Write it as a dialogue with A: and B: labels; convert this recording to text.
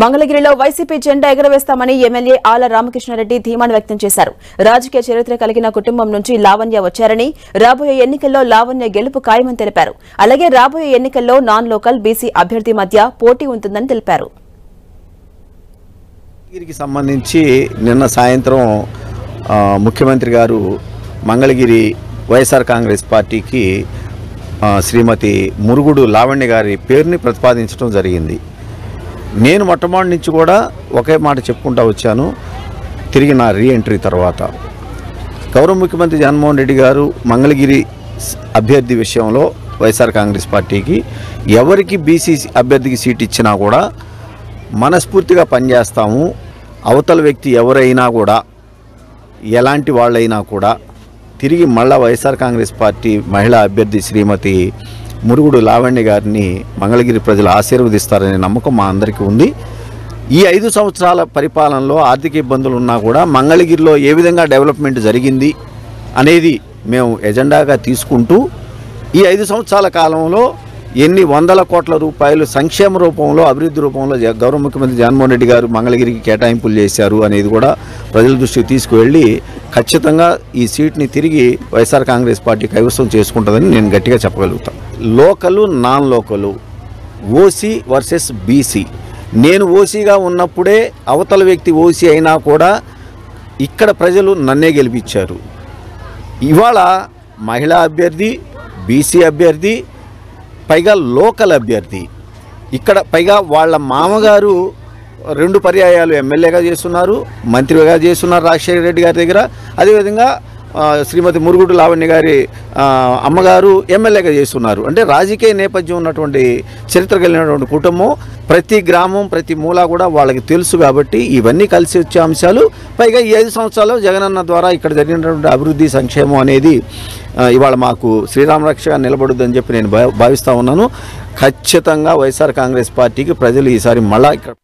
A: మంగళగిరిలో వైసీపీ జెండా ఎగరవేస్తామని ఎమ్మెల్యే ఆల రామకృష్ణారెడ్డి ధీమాను వ్యక్తం చేశారు. రాజకీయ చరిత్ర కలిగిన కుటుంబం నుంచి లావణ్య వచ్చారని, రాబోయే ఎన్నికల్లో లావణ్య గెలుపు ఖాయమని తెలిపారు. అలాగే రాబోయే ఎన్నికల్లో నాన్ లోకల్ బీసీ అభ్యర్థి మధ్య పోటీ ఉంటుందని తెలిపారు.
B: మంగళగిరికి సంబంధించి నిన్న సాయంత్రం ముఖ్యమంత్రి గారు మంగళగిరి వైఎస్ఆర్ కాంగ్రెస్ పార్టీకి శ్రీమతి మురుగుడు లావణ్య గారి పేరుని ప్రతిపాదించడం జరిగింది. నేను మొట్టమొదటి నుంచి కూడా ఒకే మాట చెప్పుకుంటూ వచ్చాను. తిరిగి నా రీఎంట్రీ తర్వాత గౌరవ ముఖ్యమంత్రి జగన్మోహన్ రెడ్డి గారు మంగళగిరి అభ్యర్థి విషయంలో వైఎస్ఆర్ కాంగ్రెస్ పార్టీకి ఎవరికి బీసీ అభ్యర్థికి సీట్ ఇచ్చినా కూడా మనస్ఫూర్తిగా పనిచేస్తాము. అవతల వ్యక్తి ఎవరైనా కూడా, ఎలాంటి వాళ్ళైనా కూడా తిరిగి మళ్ళా వైఎస్ఆర్ కాంగ్రెస్ పార్టీ మహిళా అభ్యర్థి శ్రీమతి మురుగుడు లావణ్య గారిని మంగళగిరి ప్రజలు ఆశీర్వదిస్తారనే నమ్మకం మా అందరికీ ఉంది. ఈ 5 సంవత్సరాల పరిపాలనలో ఆర్థిక ఇబ్బందులు ఉన్నా కూడా మంగళగిరిలో ఏ విధంగా డెవలప్మెంట్ జరిగింది అనేది మేము ఎజెండాగా తీసుకుంటూ ఈ 5 సంవత్సరాల కాలంలో ఎన్ని వందల కోట్ల రూపాయలు సంక్షేమ రూపంలో, అభివృద్ధి రూపంలో గౌరవ ముఖ్యమంత్రి జగన్మోహన్ రెడ్డి గారు మంగళగిరికి కేటాయింపులు చేశారు అనేది కూడా ప్రజల దృష్టికి తీసుకువెళ్ళి ఖచ్చితంగా ఈ సీట్ని తిరిగి వైఎస్ఆర్ కాంగ్రెస్ పార్టీ కైవసం చేసుకుంటుందని నేను గట్టిగా చెప్పగలుగుతాను. Local, non local, OC versus BC. నేను ఓసీగా ఉన్నప్పుడే అవతల వ్యక్తి ఓసీ అయినా కూడా ఇక్కడ ప్రజలు నన్నే గెలిపించారు. ఇవాళ మహిళా అభ్యర్థి, బీసీ అభ్యర్థి, పైగా లోకల్ అభ్యర్థి, ఇక్కడ పైగా వాళ్ళ మామగారు 2 పర్యాయాలు ఎమ్మెల్యేగా చేస్తున్నారు, మంత్రిగా చేస్తున్నారు రాజశేఖర రెడ్డి గారి దగ్గర. అదేవిధంగా శ్రీమతి మురుగుడు లావణ్య గారి అమ్మగారు ఎమ్మెల్యేగా చేస్తున్నారు. అంటే రాజకీయ నేపథ్యం ఉన్నటువంటి చరిత్ర కలిగినటువంటి కుటుంబం. ప్రతి గ్రామం, ప్రతి మూల కూడా వాళ్ళకి తెలుసు. కాబట్టి ఇవన్నీ కలిసి వచ్చే అంశాలు. పైగా ఈ 5 సంవత్సరాలు జగనన్న ద్వారా ఇక్కడ జరిగినటువంటి అభివృద్ధి, సంక్షేమం అనేది ఇవాళ మాకు శ్రీరామ రక్షగా నిలబడుద్దని చెప్పి నేను భావిస్తూ ఉన్నాను. ఖచ్చితంగా వైఎస్ఆర్ కాంగ్రెస్ పార్టీకి ప్రజలు ఈసారి మళ్ళా ఇక్కడ